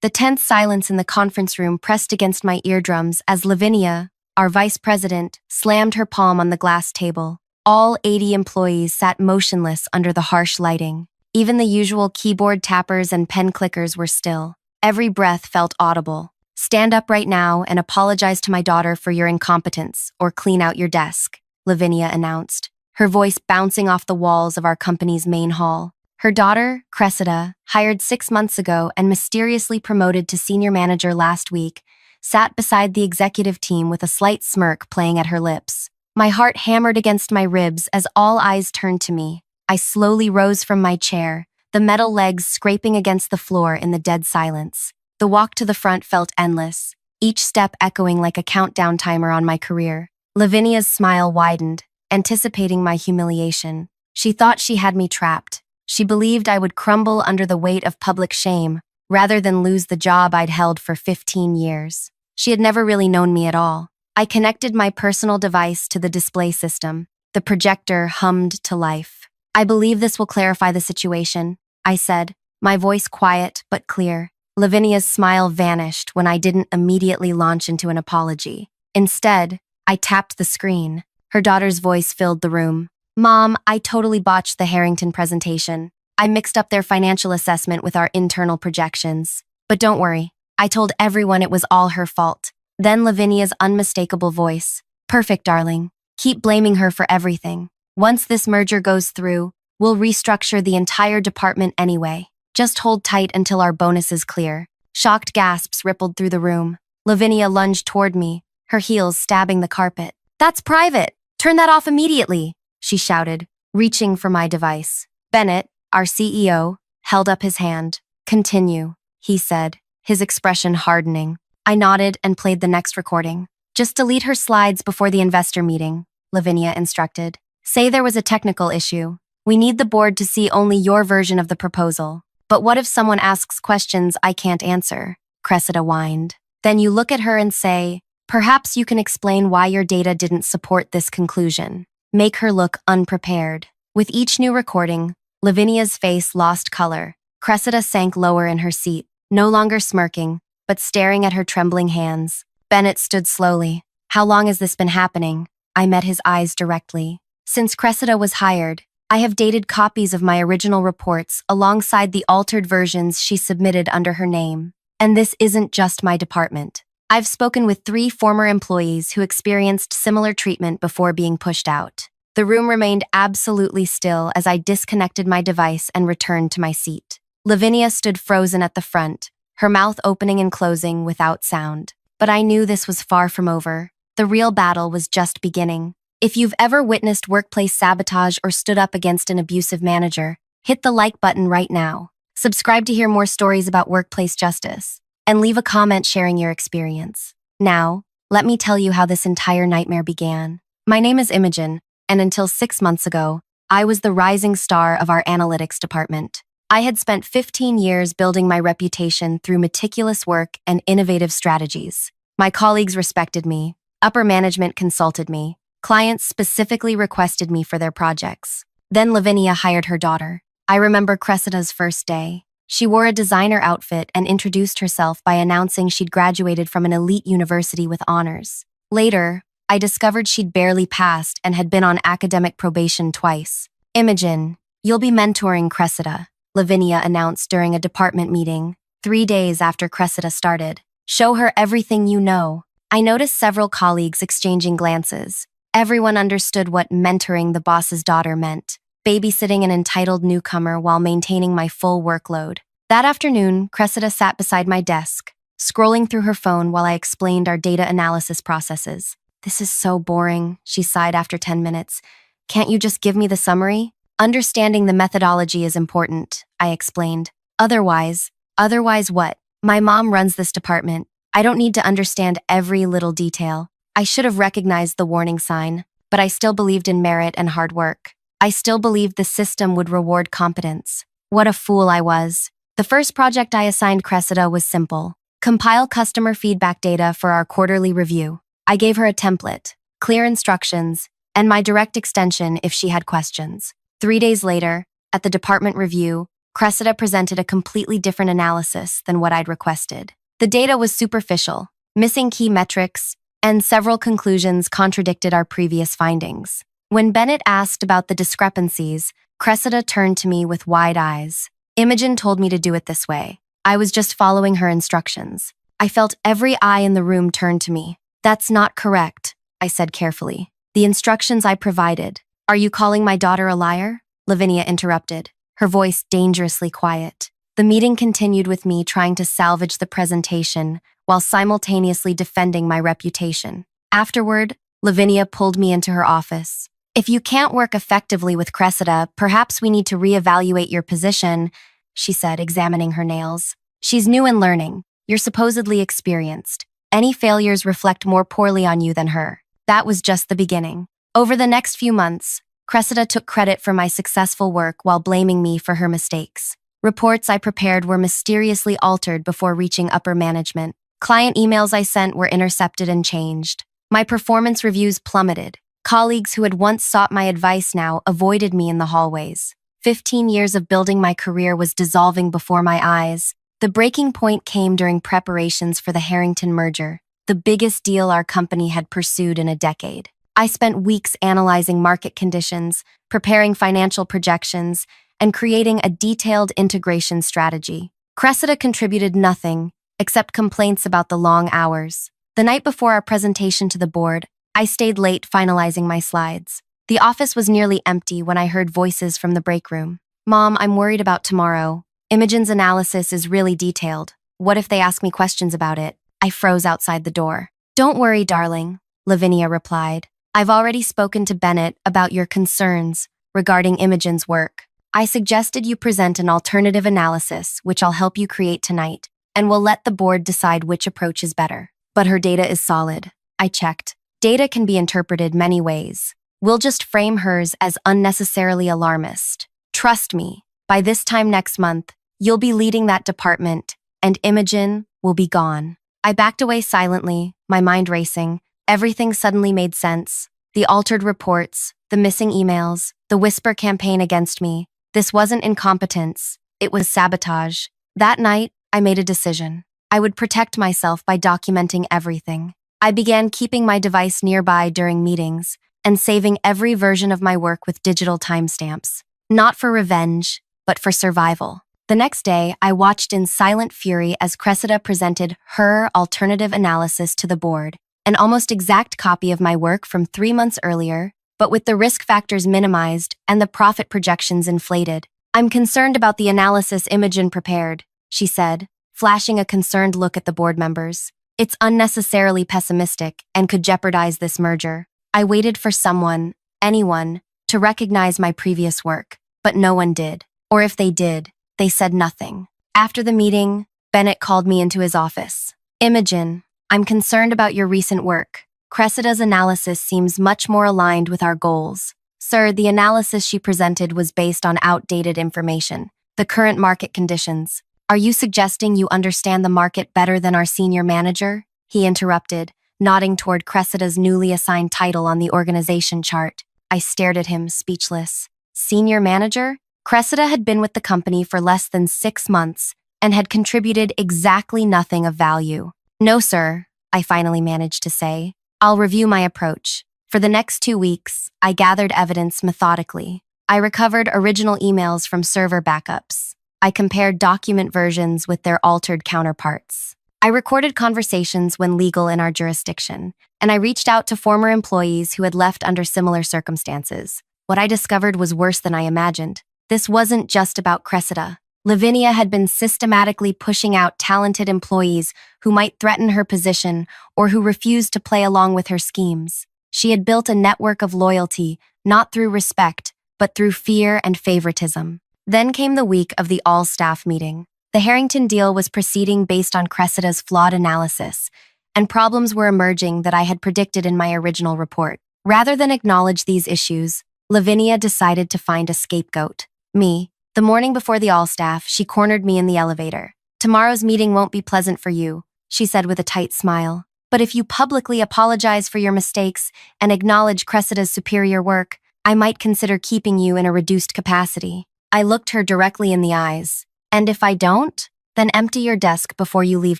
The tense silence in the conference room pressed against my eardrums as Lavinia, our vice president, slammed her palm on the glass table. All 80 employees sat motionless under the harsh lighting. Even the usual keyboard tappers and pen clickers were still. Every breath felt audible. "Stand up right now and apologize to my daughter for your incompetence, or clean out your desk," Lavinia announced, her voice bouncing off the walls of our company's main hall. Her daughter, Cressida, hired 6 months ago and mysteriously promoted to senior manager last week, sat beside the executive team with a slight smirk playing at her lips. My heart hammered against my ribs as all eyes turned to me. I slowly rose from my chair, the metal legs scraping against the floor in the dead silence. The walk to the front felt endless, each step echoing like a countdown timer on my career. Lavinia's smile widened, anticipating my humiliation. She thought she had me trapped. She believed I would crumble under the weight of public shame, rather than lose the job I'd held for 15 years. She had never really known me at all. I connected my personal device to the display system. The projector hummed to life. "I believe this will clarify the situation," I said, my voice quiet but clear. Lavinia's smile vanished when I didn't immediately launch into an apology. Instead, I tapped the screen. Her daughter's voice filled the room. "Mom, I totally botched the Harrington presentation. I mixed up their financial assessment with our internal projections. But don't worry, I told everyone it was all her fault." Then Lavinia's unmistakable voice. "Perfect, darling. Keep blaming her for everything. Once this merger goes through, we'll restructure the entire department anyway. Just hold tight until our bonuses clear." Shocked gasps rippled through the room. Lavinia lunged toward me, her heels stabbing the carpet. "That's private! Turn that off immediately!" she shouted, reaching for my device. Bennett, our CEO, held up his hand. "Continue," he said, his expression hardening. I nodded and played the next recording. "Just delete her slides before the investor meeting," Lavinia instructed. "Say there was a technical issue. We need the board to see only your version of the proposal." "But what if someone asks questions I can't answer?" Cressida whined. "Then you look at her and say, 'Perhaps you can explain why your data didn't support this conclusion.' Make her look unprepared." With each new recording, Lavinia's face lost color. Cressida sank lower in her seat, no longer smirking, but staring at her trembling hands. Bennett stood slowly. "How long has this been happening?" I met his eyes directly. "Since Cressida was hired, I have dated copies of my original reports alongside the altered versions she submitted under her name. And this isn't just my department. I've spoken with 3 former employees who experienced similar treatment before being pushed out." The room remained absolutely still as I disconnected my device and returned to my seat. Lavinia stood frozen at the front, her mouth opening and closing without sound. But I knew this was far from over. The real battle was just beginning. If you've ever witnessed workplace sabotage or stood up against an abusive manager, hit the like button right now. Subscribe to hear more stories about workplace justice, and leave a comment sharing your experience. Now, let me tell you how this entire nightmare began. My name is Imogen, and until 6 months ago, I was the rising star of our analytics department. I had spent 15 years building my reputation through meticulous work and innovative strategies. My colleagues respected me, upper management consulted me, clients specifically requested me for their projects. Then Lavinia hired her daughter. I remember Cressida's first day. She wore a designer outfit and introduced herself by announcing she'd graduated from an elite university with honors. Later, I discovered she'd barely passed and had been on academic probation twice. "Imogen, you'll be mentoring Cressida," Lavinia announced during a department meeting, 3 days after Cressida started. "Show her everything you know." I noticed several colleagues exchanging glances. Everyone understood what mentoring the boss's daughter meant, babysitting an entitled newcomer while maintaining my full workload. That afternoon, Cressida sat beside my desk, scrolling through her phone while I explained our data analysis processes. "This is so boring," she sighed after 10 minutes. "Can't you just give me the summary?" "Understanding the methodology is important," I explained. Otherwise what? My mom runs this department. I don't need to understand every little detail. I should have recognized the warning sign, but I still believed in merit and hard work. I still believed the system would reward competence. What a fool I was. The first project I assigned Cressida was simple: compile customer feedback data for our quarterly review. I gave her a template, clear instructions, and my direct extension if she had questions. 3 days later, at the department review, Cressida presented a completely different analysis than what I'd requested. The data was superficial, missing key metrics, and several conclusions contradicted our previous findings. When Bennett asked about the discrepancies, Cressida turned to me with wide eyes. Imogen told me to do it this way. I was just following her instructions. I felt every eye in the room turn to me. That's not correct, I said carefully. The instructions I provided. Are you calling my daughter a liar? Lavinia interrupted, her voice dangerously quiet. The meeting continued with me trying to salvage the presentation while simultaneously defending my reputation. Afterward, Lavinia pulled me into her office. If you can't work effectively with Cressida, perhaps we need to reevaluate your position, she said, examining her nails. She's new in learning. You're supposedly experienced. Any failures reflect more poorly on you than her. That was just the beginning. Over the next few months, Cressida took credit for my successful work while blaming me for her mistakes. Reports I prepared were mysteriously altered before reaching upper management. Client emails I sent were intercepted and changed. My performance reviews plummeted. Colleagues who had once sought my advice now avoided me in the hallways. 15 years of building my career was dissolving before my eyes. The breaking point came during preparations for the Harrington merger, the biggest deal our company had pursued in a decade. I spent weeks analyzing market conditions, preparing financial projections, and creating a detailed integration strategy. Cressida contributed nothing, except complaints about the long hours. The night before our presentation to the board, I stayed late finalizing my slides. The office was nearly empty when I heard voices from the break room. Mom, I'm worried about tomorrow. Imogen's analysis is really detailed. What if they ask me questions about it? I froze outside the door. Don't worry, darling, Lavinia replied. I've already spoken to Bennett about your concerns regarding Imogen's work. I suggested you present an alternative analysis, which I'll help you create tonight, and we'll let the board decide which approach is better. But her data is solid. I checked. Data can be interpreted many ways. We'll just frame hers as unnecessarily alarmist. Trust me, by this time next month, you'll be leading that department, and Imogen will be gone. I backed away silently, my mind racing. Everything suddenly made sense. The altered reports, the missing emails, the whisper campaign against me. This wasn't incompetence, it was sabotage. That night, I made a decision. I would protect myself by documenting everything. I began keeping my device nearby during meetings and saving every version of my work with digital timestamps. Not for revenge, but for survival. The next day, I watched in silent fury as Cressida presented her alternative analysis to the board, an almost exact copy of my work from 3 months earlier, but with the risk factors minimized and the profit projections inflated. I'm concerned about the analysis Imogen prepared, she said, flashing a concerned look at the board members. It's unnecessarily pessimistic and could jeopardize this merger. I waited for someone, anyone, to recognize my previous work, but no one did. Or if they did, they said nothing. After the meeting, Bennett called me into his office. Imogen, I'm concerned about your recent work. Cressida's analysis seems much more aligned with our goals. Sir, the analysis she presented was based on outdated information, the current market conditions. Are you suggesting you understand the market better than our senior manager? He interrupted, nodding toward Cressida's newly assigned title on the organization chart. I stared at him, speechless. Senior manager? Cressida had been with the company for less than 6 months and had contributed exactly nothing of value. No, sir, I finally managed to say. I'll review my approach. For the next 2 weeks, I gathered evidence methodically. I recovered original emails from server backups. I compared document versions with their altered counterparts. I recorded conversations when legal in our jurisdiction, and I reached out to former employees who had left under similar circumstances. What I discovered was worse than I imagined. This wasn't just about Cressida. Lavinia had been systematically pushing out talented employees who might threaten her position or who refused to play along with her schemes. She had built a network of loyalty, not through respect, but through fear and favoritism. Then came the week of the all-staff meeting. The Harrington deal was proceeding based on Cressida's flawed analysis, and problems were emerging that I had predicted in my original report. Rather than acknowledge these issues, Lavinia decided to find a scapegoat. Me. The morning before the all-staff, she cornered me in the elevator. Tomorrow's meeting won't be pleasant for you, she said with a tight smile. But if you publicly apologize for your mistakes and acknowledge Cressida's superior work, I might consider keeping you in a reduced capacity. I looked her directly in the eyes. And if I don't, then empty your desk before you leave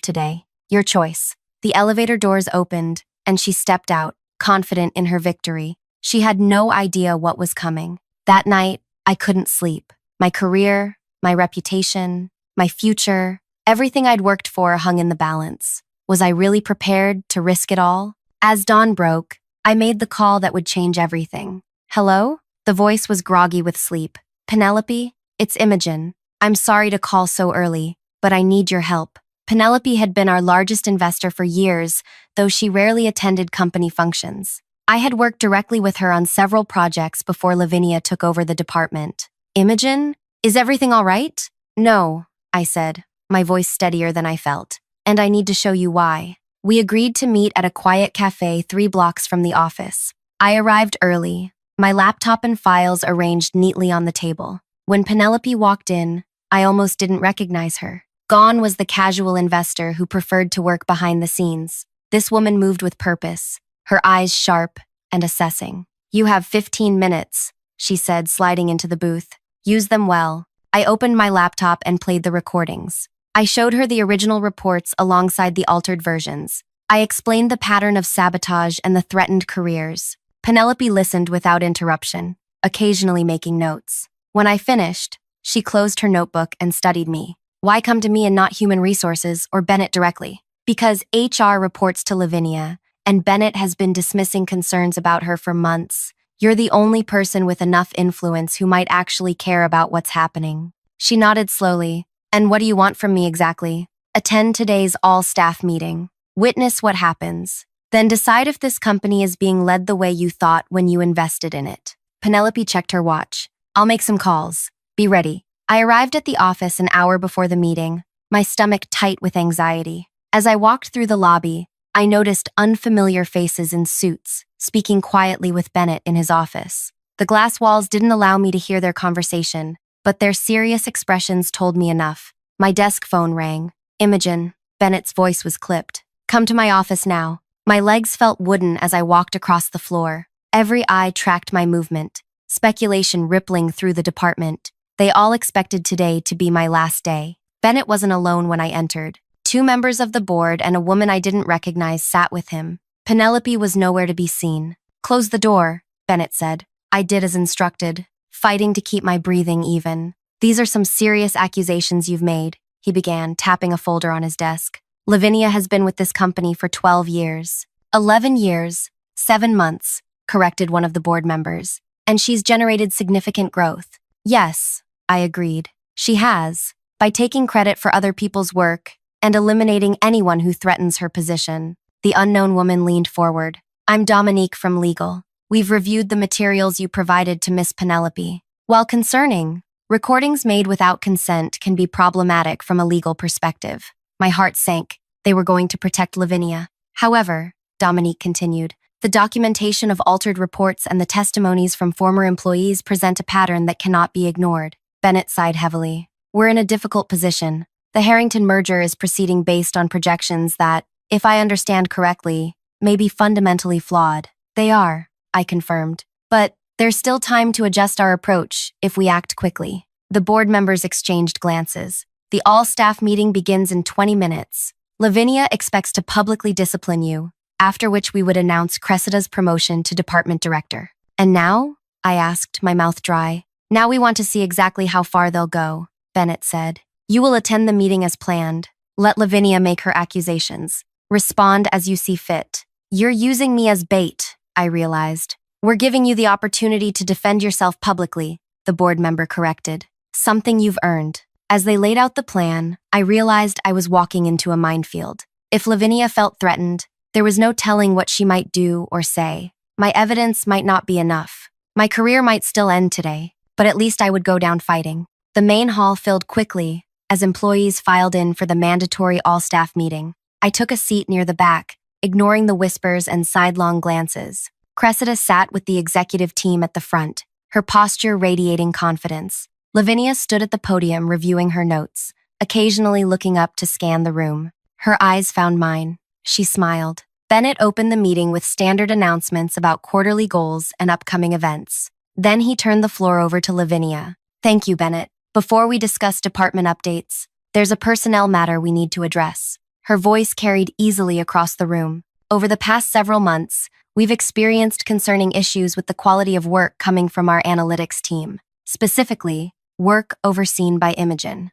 today. Your choice. The elevator doors opened, and she stepped out, confident in her victory. She had no idea what was coming. That night, I couldn't sleep. My career, my reputation, my future, everything I'd worked for hung in the balance. Was I really prepared to risk it all? As dawn broke, I made the call that would change everything. Hello? The voice was groggy with sleep. Penelope, it's Imogen. I'm sorry to call so early, but I need your help. Penelope had been our largest investor for years, though she rarely attended company functions. I had worked directly with her on several projects before Lavinia took over the department. Imogen, is everything all right? No, I said, my voice steadier than I felt. And I need to show you why. We agreed to meet at a quiet cafe 3 blocks from the office. I arrived early, my laptop and files arranged neatly on the table. When Penelope walked in, I almost didn't recognize her. Gone was the casual investor who preferred to work behind the scenes. This woman moved with purpose, her eyes sharp and assessing. You have 15 minutes, she said, sliding into the booth. Use them well. I opened my laptop and played the recordings. I showed her the original reports alongside the altered versions. I explained the pattern of sabotage and the threatened careers. Penelope listened without interruption, occasionally making notes. When I finished, she closed her notebook and studied me. Why come to me and not human resources or Bennett directly? Because HR reports to Lavinia, and Bennett has been dismissing concerns about her for months. You're the only person with enough influence who might actually care about what's happening. She nodded slowly. And what do you want from me exactly? Attend today's all-staff meeting. Witness what happens. Then decide if this company is being led the way you thought when you invested in it. Penelope checked her watch. I'll make some calls. Be ready. I arrived at the office an hour before the meeting, my stomach tight with anxiety. As I walked through the lobby, I noticed unfamiliar faces in suits, speaking quietly with Bennett in his office. The glass walls didn't allow me to hear their conversation, but their serious expressions told me enough. My desk phone rang. Imogen, Bennett's voice was clipped. Come to my office now. My legs felt wooden as I walked across the floor. Every eye tracked my movement, speculation rippling through the department. They all expected today to be my last day. Bennett wasn't alone when I entered. 2 members of the board and a woman I didn't recognize sat with him. Penelope was nowhere to be seen. Close the door, Bennett said. I did as instructed, fighting to keep my breathing even. These are some serious accusations you've made, he began, tapping a folder on his desk. Lavinia has been with this company for 12 years. 11 years, 7 months, corrected one of the board members. And she's generated significant growth. Yes, I agreed. She has, by taking credit for other people's work and eliminating anyone who threatens her position. The unknown woman leaned forward. I'm Dominique from legal. We've reviewed the materials you provided to Miss Penelope. While concerning, recordings made without consent can be problematic from a legal perspective. My heart sank. They were going to protect Lavinia. However, Dominique continued, the documentation of altered reports and the testimonies from former employees present a pattern that cannot be ignored. Bennett sighed heavily. We're in a difficult position. The Harrington merger is proceeding based on projections that, if I understand correctly, may be fundamentally flawed. They are, I confirmed. But there's still time to adjust our approach if we act quickly. The board members exchanged glances. The all-staff meeting begins in 20 minutes. Lavinia expects to publicly discipline you, after which we would announce Cressida's promotion to department director. And now? I asked, my mouth dry. Now we want to see exactly how far they'll go, Bennett said. You will attend the meeting as planned. Let Lavinia make her accusations. Respond as you see fit. You're using me as bait, I realized. We're giving you the opportunity to defend yourself publicly, the board member corrected. Something you've earned. As they laid out the plan, I realized I was walking into a minefield. If Lavinia felt threatened, there was no telling what she might do or say. My evidence might not be enough. My career might still end today, but at least I would go down fighting. The main hall filled quickly as employees filed in for the mandatory all-staff meeting. I took a seat near the back, ignoring the whispers and sidelong glances. Cressida sat with the executive team at the front, her posture radiating confidence. Lavinia stood at the podium reviewing her notes, occasionally looking up to scan the room. Her eyes found mine. She smiled. Bennett opened the meeting with standard announcements about quarterly goals and upcoming events. Then he turned the floor over to Lavinia. Thank you, Bennett. Before we discuss department updates, there's a personnel matter we need to address. Her voice carried easily across the room. Over the past several months, we've experienced concerning issues with the quality of work coming from our analytics team, specifically, work overseen by Imogen.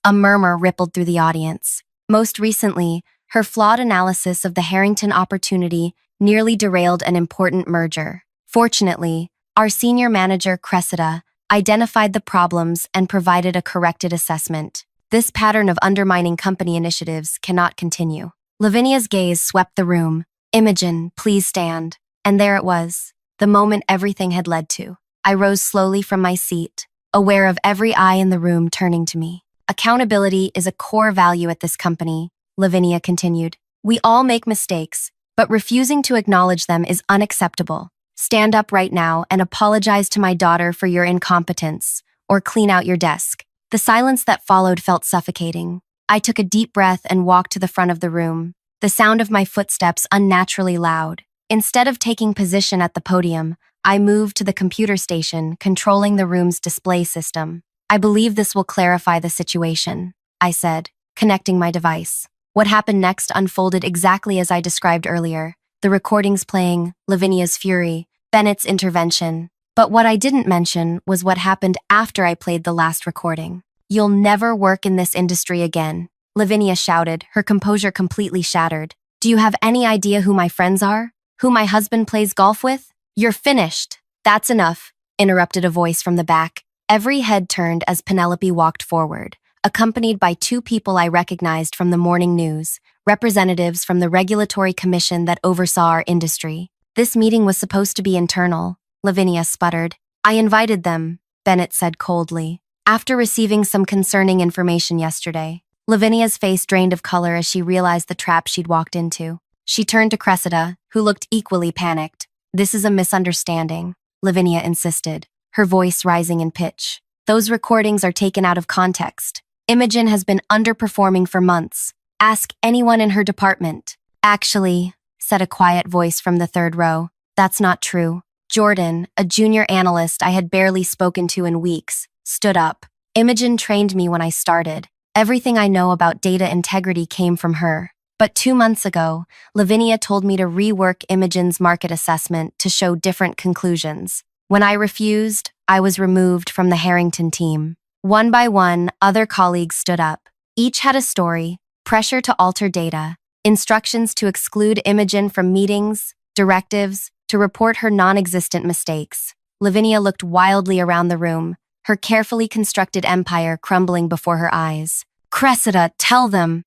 A murmur rippled through the audience. Most recently, her flawed analysis of the Harrington opportunity nearly derailed an important merger. Fortunately, our senior manager, Cressida, identified the problems and provided a corrected assessment. This pattern of undermining company initiatives cannot continue. Lavinia's gaze swept the room. Imogen, please stand. And there it was, the moment everything had led to. I rose slowly from my seat, aware of every eye in the room turning to me. Accountability is a core value at this company, Lavinia continued. We all make mistakes, but refusing to acknowledge them is unacceptable. Stand up right now and apologize to my daughter for your incompetence, or clean out your desk. The silence that followed felt suffocating. I took a deep breath and walked to the front of the room, the sound of my footsteps unnaturally loud. Instead of taking position at the podium, I moved to the computer station, controlling the room's display system. I believe this will clarify the situation, I said, connecting my device. What happened next unfolded exactly as I described earlier. The recordings playing, Lavinia's fury, Bennett's intervention. But what I didn't mention was what happened after I played the last recording. You'll never work in this industry again, Lavinia shouted, her composure completely shattered. Do you have any idea who my friends are? Who my husband plays golf with? You're finished. That's enough, interrupted a voice from the back. Every head turned as Penelope walked forward, accompanied by two people I recognized from the morning news, representatives from the regulatory commission that oversaw our industry. This meeting was supposed to be internal, Lavinia sputtered. I invited them, Bennett said coldly. After receiving some concerning information yesterday, Lavinia's face drained of color as she realized the trap she'd walked into. She turned to Cressida, who looked equally panicked. This is a misunderstanding, Lavinia insisted, her voice rising in pitch. Those recordings are taken out of context. Imogen has been underperforming for months. Ask anyone in her department. Actually, said a quiet voice from the third row, that's not true. Jordan, a junior analyst I had barely spoken to in weeks, stood up. Imogen trained me when I started. Everything I know about data integrity came from her. But 2 months ago, Lavinia told me to rework Imogen's market assessment to show different conclusions. When I refused, I was removed from the Harrington team. One by one, other colleagues stood up. Each had a story, pressure to alter data, instructions to exclude Imogen from meetings, directives, to report her non-existent mistakes. Lavinia looked wildly around the room, her carefully constructed empire crumbling before her eyes. Cressida, tell them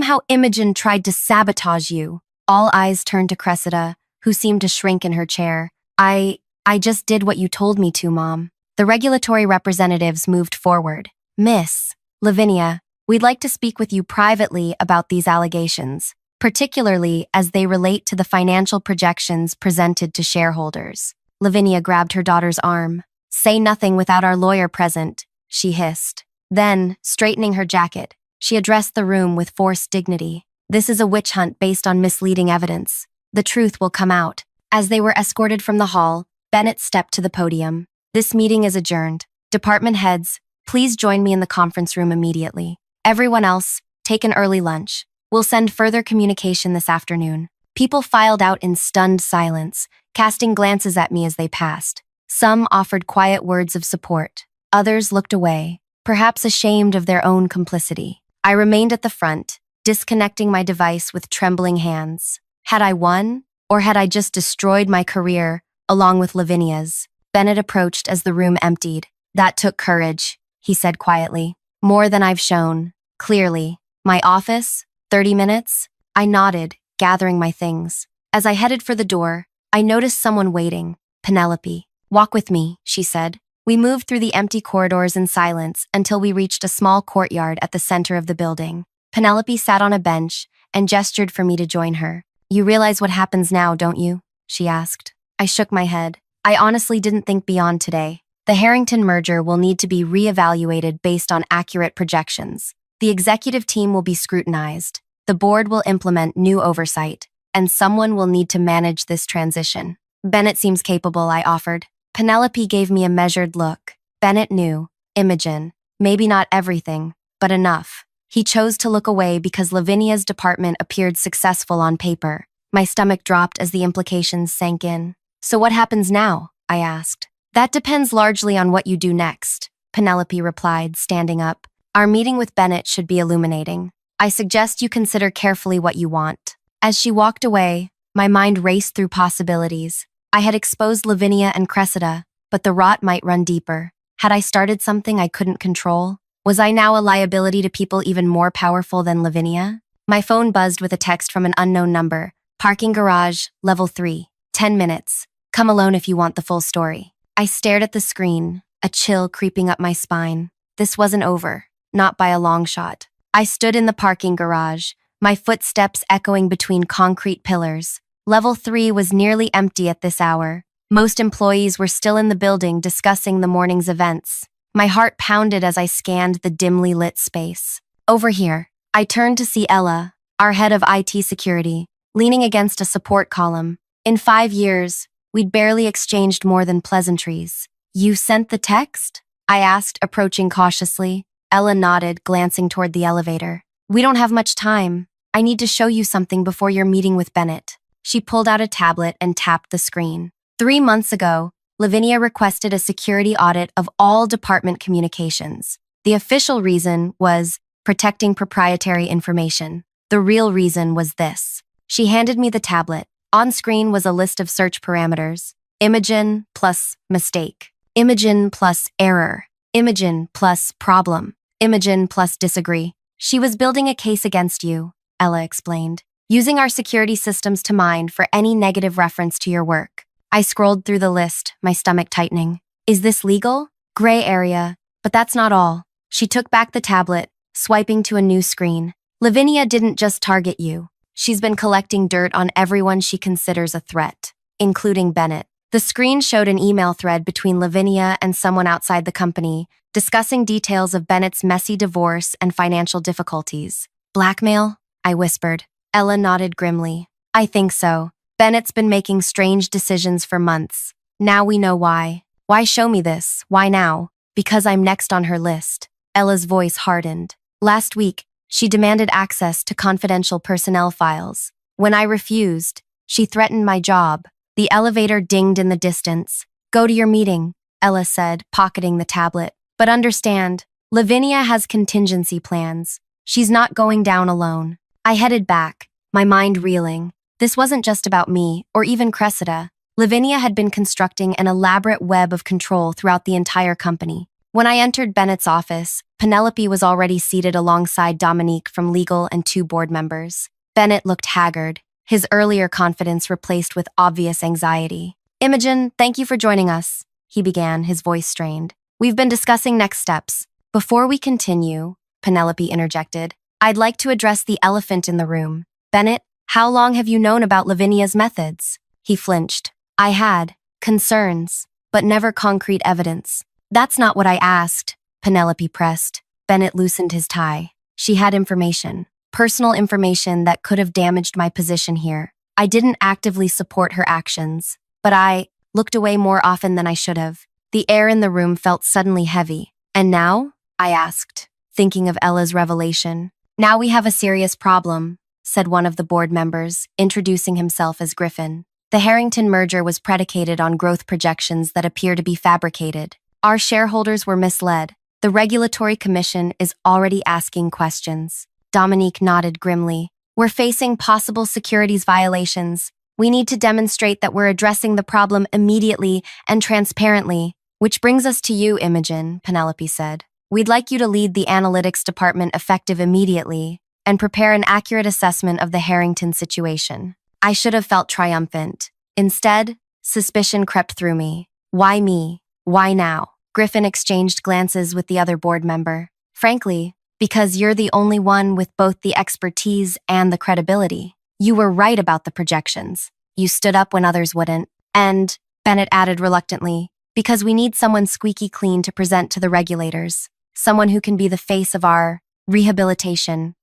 how Imogen tried to sabotage you. All eyes turned to Cressida, who seemed to shrink in her chair. I just did what you told me to, Mom. The regulatory representatives moved forward. Miss Lavinia, we'd like to speak with you privately about these allegations, particularly as they relate to the financial projections presented to shareholders. Lavinia grabbed her daughter's arm. Say nothing without our lawyer present, she hissed. Then, straightening her jacket, she addressed the room with forced dignity. This is a witch hunt based on misleading evidence. The truth will come out. As they were escorted from the hall, Bennett stepped to the podium. This meeting is adjourned. Department heads, please join me in the conference room immediately. Everyone else, take an early lunch. We'll send further communication this afternoon. People filed out in stunned silence, casting glances at me as they passed. Some offered quiet words of support. Others looked away, perhaps ashamed of their own complicity. I remained at the front, disconnecting my device with trembling hands. Had I won, or had I just destroyed my career, along with Lavinia's? Bennett approached as the room emptied. That took courage, he said quietly. More than I've shown. Clearly. My office? 30 minutes? I nodded, gathering my things. As I headed for the door, I noticed someone waiting. Penelope. Walk with me, she said. We moved through the empty corridors in silence until we reached a small courtyard at the center of the building. Penelope sat on a bench and gestured for me to join her. You realize what happens now, don't you? She asked. I shook my head. I honestly didn't think beyond today. The Harrington merger will need to be reevaluated based on accurate projections. The executive team will be scrutinized. The board will implement new oversight, and someone will need to manage this transition. Bennett seems capable, I offered. Penelope gave me a measured look. Bennett knew. Imogen. Maybe not everything, but enough. He chose to look away because Lavinia's department appeared successful on paper. My stomach dropped as the implications sank in. So what happens now? I asked. That depends largely on what you do next, Penelope replied, standing up. Our meeting with Bennett should be illuminating. I suggest you consider carefully what you want. As she walked away, my mind raced through possibilities. I had exposed Lavinia and Cressida, but the rot might run deeper. Had I started something I couldn't control? Was I now a liability to people even more powerful than Lavinia? My phone buzzed with a text from an unknown number. Parking garage, level 3. 10 minutes. Come alone if you want the full story. I stared at the screen, a chill creeping up my spine. This wasn't over, not by a long shot. I stood in the parking garage, my footsteps echoing between concrete pillars. Level 3 was nearly empty at this hour. Most employees were still in the building discussing the morning's events. My heart pounded as I scanned the dimly lit space. Over here, I turned to see Ella, our head of IT security, leaning against a support column. In 5 years, we'd barely exchanged more than pleasantries. You sent the text? I asked, approaching cautiously. Ella nodded, glancing toward the elevator. We don't have much time. I need to show you something before your meeting with Bennett. She pulled out a tablet and tapped the screen. 3 months ago, Lavinia requested a security audit of all department communications. The official reason was protecting proprietary information. The real reason was this. She handed me the tablet. On screen was a list of search parameters. Imogen plus mistake. Imogen plus error. Imogen plus problem. Imogen plus disagree. She was building a case against you, Ella explained, using our security systems to mine for any negative reference to your work. I scrolled through the list, my stomach tightening. Is this legal? Gray area. But that's not all. She took back the tablet, swiping to a new screen. Lavinia didn't just target you. She's been collecting dirt on everyone she considers a threat, including Bennett. The screen showed an email thread between Lavinia and someone outside the company, discussing details of Bennett's messy divorce and financial difficulties. Blackmail? I whispered. Ella nodded grimly. I think so. Bennett's been making strange decisions for months. Now we know why. Why show me this? Why now? Because I'm next on her list. Ella's voice hardened. Last week, she demanded access to confidential personnel files. When I refused, she threatened my job. The elevator dinged in the distance. Go to your meeting, Ella said, pocketing the tablet. But understand, Lavinia has contingency plans. She's not going down alone. I headed back, my mind reeling. This wasn't just about me, or even Cressida. Lavinia had been constructing an elaborate web of control throughout the entire company. When I entered Bennett's office, Penelope was already seated alongside Dominique from legal and 2 board members. Bennett looked haggard, his earlier confidence replaced with obvious anxiety. Imogen, thank you for joining us, he began, his voice strained. We've been discussing next steps. Before we continue, Penelope interjected, I'd like to address the elephant in the room. Bennett, how long have you known about Lavinia's methods? He flinched. I had concerns, but never concrete evidence. That's not what I asked, Penelope pressed. Bennett loosened his tie. She had information, personal information that could have damaged my position here. I didn't actively support her actions, but I looked away more often than I should have. The air in the room felt suddenly heavy. And now? I asked, thinking of Ella's revelation. Now we have a serious problem, said one of the board members, introducing himself as Griffin. The Harrington merger was predicated on growth projections that appear to be fabricated. Our shareholders were misled. The Regulatory Commission is already asking questions. Dominique nodded grimly. We're facing possible securities violations. We need to demonstrate that we're addressing the problem immediately and transparently. Which brings us to you, Imogen, Penelope said. We'd like you to lead the analytics department effective immediately and prepare an accurate assessment of the Harrington situation. I should have felt triumphant. Instead, suspicion crept through me. Why me? Why now? Griffin exchanged glances with the other board member. Frankly, because you're the only one with both the expertise and the credibility. You were right about the projections. You stood up when others wouldn't. And, Bennett added reluctantly, because we need someone squeaky clean to present to the regulators. Someone who can be the face of our rehabilitation.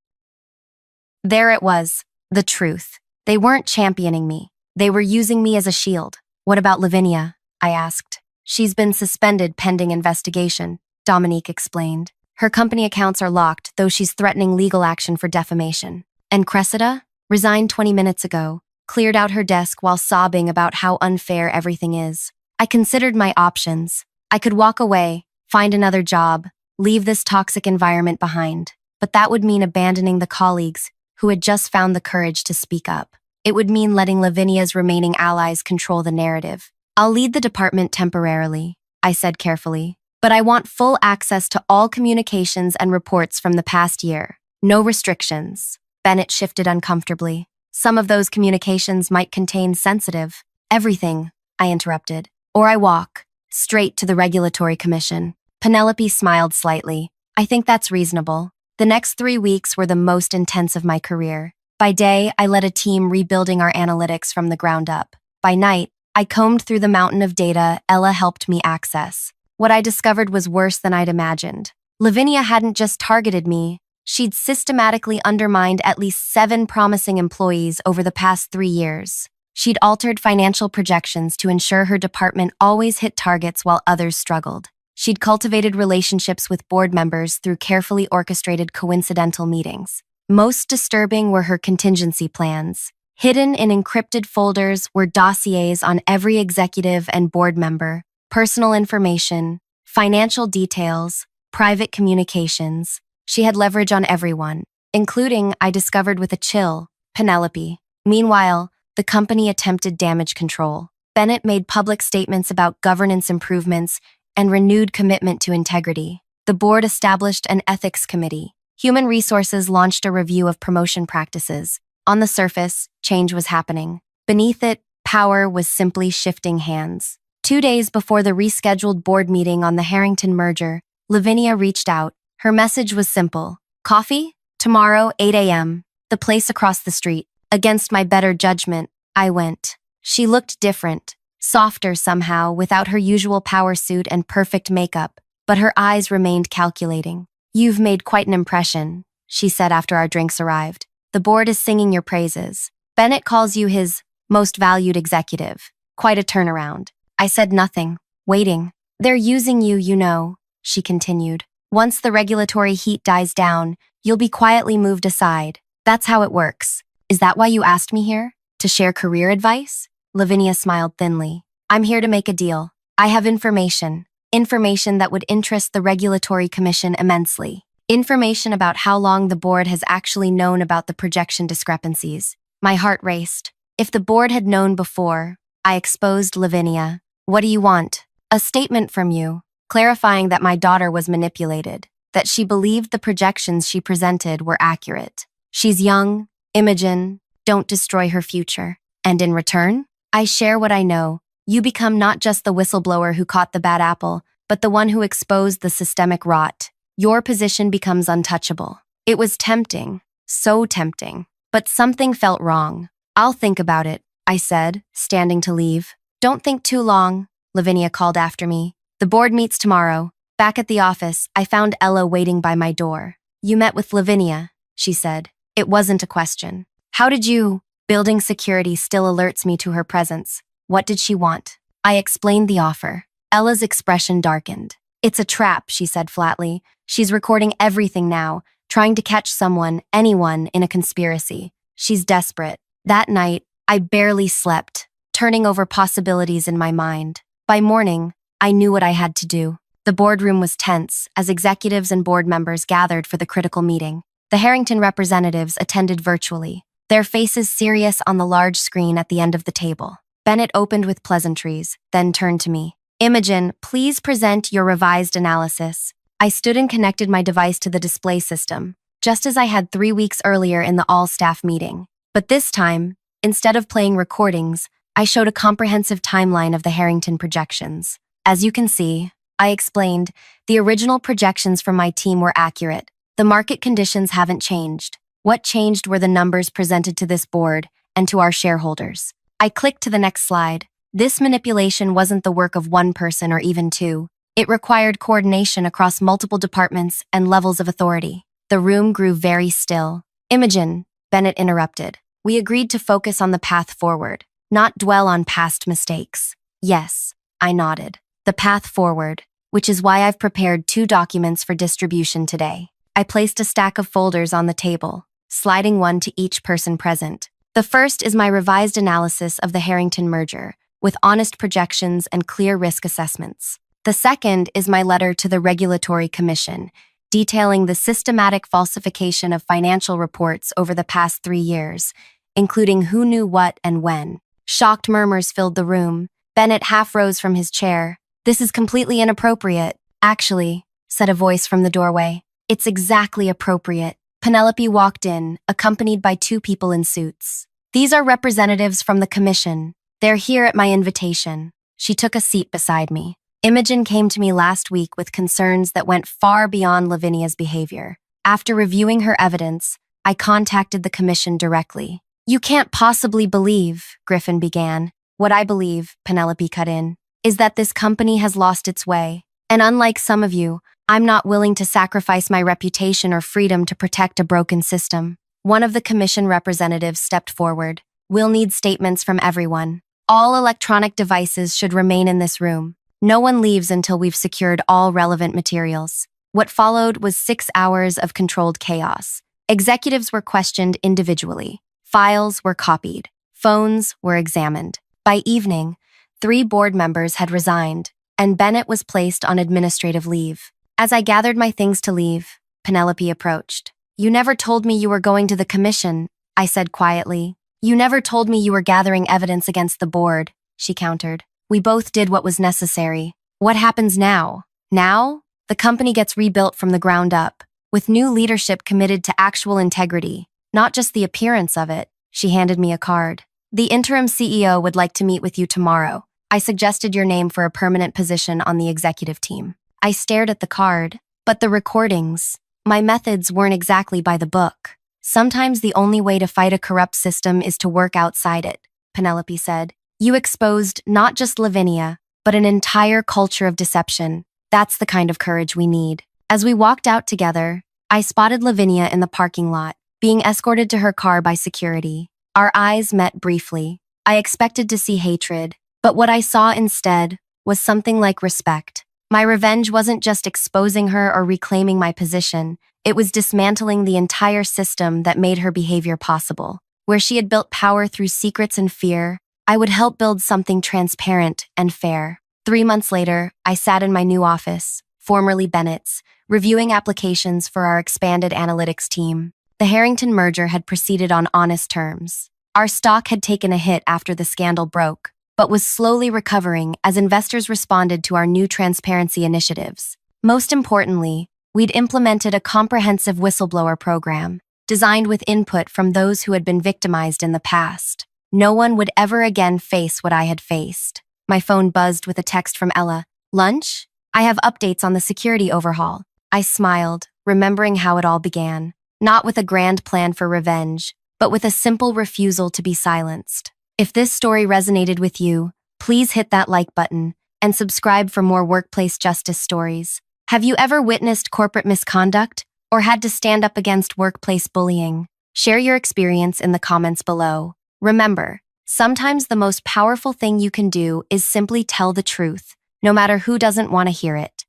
There it was, the truth. They weren't championing me. They were using me as a shield. What about Lavinia? I asked. She's been suspended pending investigation. Dominique explained. Her company accounts are locked, though she's threatening legal action for defamation. And Cressida, resigned 20 minutes ago, cleared out her desk while sobbing about how unfair everything is. I considered my options. I could walk away, find another job, leave this toxic environment behind. But that would mean abandoning the colleagues who had just found the courage to speak up. It would mean letting Lavinia's remaining allies control the narrative. I'll lead the department temporarily, I said carefully, but I want full access to all communications and reports from the past year. No restrictions. Bennett shifted uncomfortably. Some of those communications might contain sensitive. Everything, I interrupted. Or I walk, straight to the Regulatory Commission. Penelope smiled slightly. I think that's reasonable. The next 3 weeks were the most intense of my career. By day, I led a team rebuilding our analytics from the ground up. By night, I combed through the mountain of data Ella helped me access. What I discovered was worse than I'd imagined. Lavinia hadn't just targeted me, she'd systematically undermined at least 7 promising employees over the past 3 years. She'd altered financial projections to ensure her department always hit targets while others struggled. She'd cultivated relationships with board members through carefully orchestrated coincidental meetings. Most disturbing were her contingency plans. Hidden in encrypted folders were dossiers on every executive and board member, personal information, financial details, private communications. She had leverage on everyone, including, I discovered with a chill, Penelope. Meanwhile, the company attempted damage control. Bennett made public statements about governance improvements and renewed commitment to integrity. The board established an ethics committee. Human Resources launched a review of promotion practices. On the surface, change was happening. Beneath it, power was simply shifting hands. 2 days before the rescheduled board meeting on the Harrington merger, Lavinia reached out. Her message was simple. Coffee? Tomorrow, 8 a.m. The place across the street. Against my better judgment, I went. She looked different, softer somehow, without her usual power suit and perfect makeup, but her eyes remained calculating. You've made quite an impression, she said after our drinks arrived. The board is singing your praises. Bennett calls you his most valued executive. Quite a turnaround. I said nothing, waiting. They're using you, you know, she continued. Once the regulatory heat dies down, you'll be quietly moved aside. That's how it works. Is that why you asked me here? To share career advice? Lavinia smiled thinly. I'm here to make a deal. I have information. Information that would interest the Regulatory Commission immensely. Information about how long the board has actually known about the projection discrepancies. My heart raced. If the board had known before, I exposed Lavinia. What do you want? A statement from you, clarifying that my daughter was manipulated, that she believed the projections she presented were accurate. She's young, Imogen, don't destroy her future. And in return, I share what I know. You become not just the whistleblower who caught the bad apple, but the one who exposed the systemic rot. Your position becomes untouchable. It was tempting, so tempting, but something felt wrong. I'll think about it, I said, standing to leave. Don't think too long, Lavinia called after me. The board meets tomorrow. Back at the office, I found Ella waiting by my door. You met with Lavinia, she said. It wasn't a question. How did you? Building security still alerts me to her presence. What did she want? I explained the offer. Ella's expression darkened. It's a trap, she said flatly. She's recording everything now, trying to catch someone, anyone, in a conspiracy. She's desperate. That night, I barely slept, turning over possibilities in my mind. By morning, I knew what I had to do. The boardroom was tense as executives and board members gathered for the critical meeting. The Harrington representatives attended virtually, their faces serious on the large screen at the end of the table. Bennett opened with pleasantries, then turned to me. Imogen, please present your revised analysis. I stood and connected my device to the display system, just as I had 3 weeks earlier in the all-staff meeting. But this time, instead of playing recordings, I showed a comprehensive timeline of the Harrington projections. As you can see, I explained, the original projections from my team were accurate. The market conditions haven't changed. What changed were the numbers presented to this board and to our shareholders. I clicked to the next slide. This manipulation wasn't the work of one person or even 2. It required coordination across multiple departments and levels of authority. The room grew very still. Imogen, Bennett interrupted. We agreed to focus on the path forward, not dwell on past mistakes. Yes, I nodded. The path forward. which is why I've prepared 2 documents for distribution today. I placed a stack of folders on the table, sliding one to each person present. The first is my revised analysis of the Harrington merger, with honest projections and clear risk assessments. The second is my letter to the Regulatory Commission, detailing the systematic falsification of financial reports over the past 3 years, including who knew what and when. Shocked murmurs filled the room. Bennett half rose from his chair. "This is completely inappropriate." "Actually," said a voice from the doorway, "it's exactly appropriate." Penelope walked in, accompanied by 2 people in suits. "These are representatives from the commission. They're here at my invitation." She took a seat beside me. Imogen came to me last week with concerns that went far beyond Lavinia's behavior. After reviewing her evidence, I contacted the commission directly. "You can't possibly believe," Griffin began. "What I believe," Penelope cut in, "is that this company has lost its way. And unlike some of you, I'm not willing to sacrifice my reputation or freedom to protect a broken system." One of the commission representatives stepped forward. "We'll need statements from everyone. All electronic devices should remain in this room. No one leaves until we've secured all relevant materials." What followed was 6 hours of controlled chaos. Executives were questioned individually. Files were copied. Phones were examined. By evening, 3 board members had resigned, and Bennett was placed on administrative leave. As I gathered my things to leave, Penelope approached. "You never told me you were going to the commission," I said quietly. "You never told me you were gathering evidence against the board," she countered. "We both did what was necessary. What happens now?" "Now? The company gets rebuilt from the ground up, with new leadership committed to actual integrity, not just the appearance of it." She handed me a card. "The interim CEO would like to meet with you tomorrow. I suggested your name for a permanent position on the executive team." I stared at the card, but the recordings. My methods weren't exactly by the book. "Sometimes the only way to fight a corrupt system is to work outside it," Penelope said. "You exposed not just Lavinia, but an entire culture of deception. That's the kind of courage we need." As we walked out together, I spotted Lavinia in the parking lot, being escorted to her car by security. Our eyes met briefly. I expected to see hatred, but what I saw instead was something like respect. My revenge wasn't just exposing her or reclaiming my position. It was dismantling the entire system that made her behavior possible. Where she had built power through secrets and fear, I would help build something transparent and fair. 3 months later, I sat in my new office, formerly Bennett's, reviewing applications for our expanded analytics team. The Harrington merger had proceeded on honest terms. Our stock had taken a hit after the scandal broke, but was slowly recovering as investors responded to our new transparency initiatives. Most importantly, we'd implemented a comprehensive whistleblower program, designed with input from those who had been victimized in the past. No one would ever again face what I had faced. My phone buzzed with a text from Ella. "Lunch? I have updates on the security overhaul." I smiled, remembering how it all began. Not with a grand plan for revenge, but with a simple refusal to be silenced. If this story resonated with you, please hit that like button and subscribe for more workplace justice stories. Have you ever witnessed corporate misconduct or had to stand up against workplace bullying? Share your experience in the comments below. Remember, sometimes the most powerful thing you can do is simply tell the truth, no matter who doesn't want to hear it.